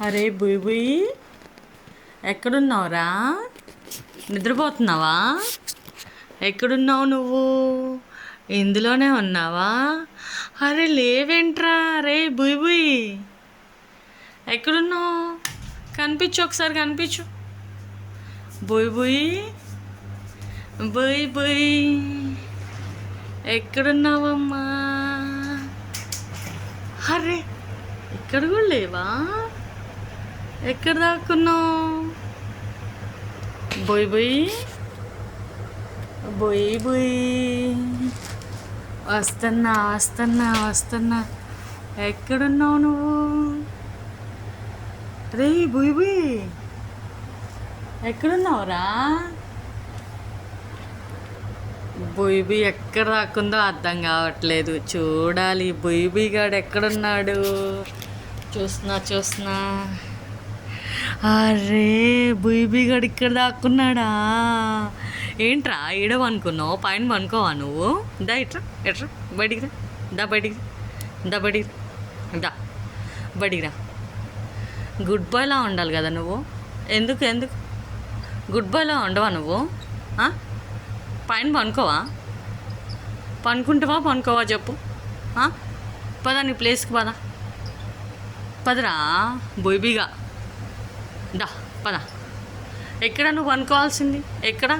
అరే బుయ్ బుయ్, ఎక్కడున్నావురా? నిద్రపోతున్నావా? ఎక్కడున్నావు నువ్వు? ఇందులోనే ఉన్నావా? అరే లేవేంట్రా? అరే బుయ్ బుయ్, ఎక్కడున్నావు? కనిపించు, ఒకసారి కనిపించు. బుయ్ బుయ్, బుయ్ బుయ్, ఎక్కడున్నావమ్మా? అరే ఇక్కడ కూడా లేవా? ఎక్కడ దాక్కున్నావు? బొయ్ బొయ్, బొయ్ బొయ్, వస్తున్నా వస్తున్నా వస్తున్నా. ఎక్కడున్నావు నువ్వు? రే బొయ్ బొయ్, ఎక్కడున్నావురా? బొయ్ బొయ్ ఎక్కడ దాక్కుందో అర్థం కావట్లేదు. చూడాలి బొయ్ బొయ్ గాడు ఎక్కడున్నాడు. చూస్తున్నా. అరే బొయ్ బొయ్ గాడు ఇక్కడ దాక్కున్నాడా? ఏంట్రా ఈడ అనుకున్నావు? పైన పనుకోవా నువ్వు? దా ఎట్రా బయటికి రా. దా బయటికి రా. గుడ్ బాయ్లా ఉండాలి కదా నువ్వు. ఎందుకు గుడ్ బాయ్లా ఉండవా నువ్వు? పైన పనుకోవా చెప్పు. పద నీ ప్లేస్కి పదరా బొయ్బీగా. పద. ఎక్కడ నువ్వు అనుకోవాల్సింది? ఎక్కడ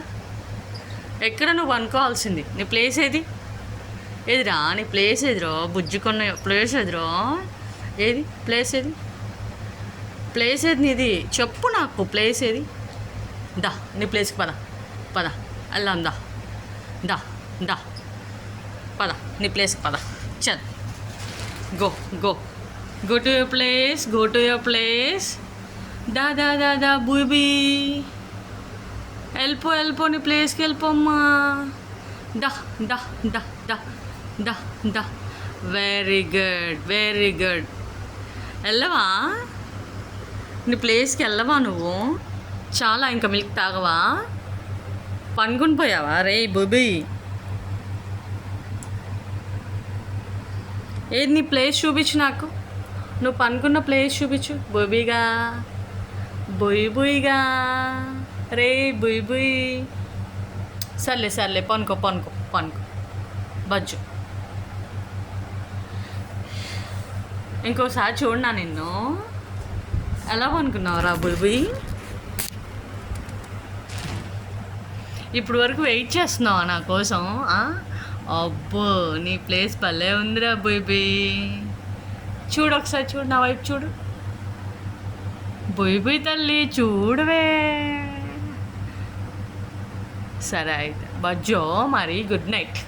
నువ్వు అనుకోవాల్సింది? నీ ప్లేస్ ఏదిరా? నీ ప్లేస్ ఏదిరో? బుజ్జుకున్న ప్లేస్ ఏదిరో? ఏది ప్లేస్ ఏది నీది? చెప్పు నాకు ప్లేస్ ఏది? నీ ప్లేస్కి పద వెళ్దాం. దా పద నీ ప్లేస్కి పద. చల్ గో టు యువర్ ప్లేస్. దా బూబీ, వెళ్ళిపో నీ ప్లేస్కి వెళ్ళిపోమ్మా. దా వెరీ గుడ్. వెళ్ళవా? నీ ప్లేస్కి వెళ్ళవా నువ్వు? చాలా ఇంకా మిల్క్ తాగవా? పనుకుని పోయావా? రే బూబీ, ఏది నీ ప్లేస్ చూపించు నాకు. నువ్వు పనుకున్న ప్లేస్ చూపించు. బొయ్బుయ్గా రే బుయ్. సర్లే పనుకో బజ్జు. ఇంకోసారి చూడనా నిన్ను? ఎలా పనుకున్నావురా బుయ్? ఇప్పుడు వరకు వెయిట్ చేస్తున్నావా నా కోసం? అబ్బో నీ ప్లేస్ భలే ఉందిరా బుయ్. చూడు ఒకసారి, చూడు నా వైపు చూడు. బుయ్ తల్లి చూడవే. సరే అయితే బజ్జో మరి. Good night.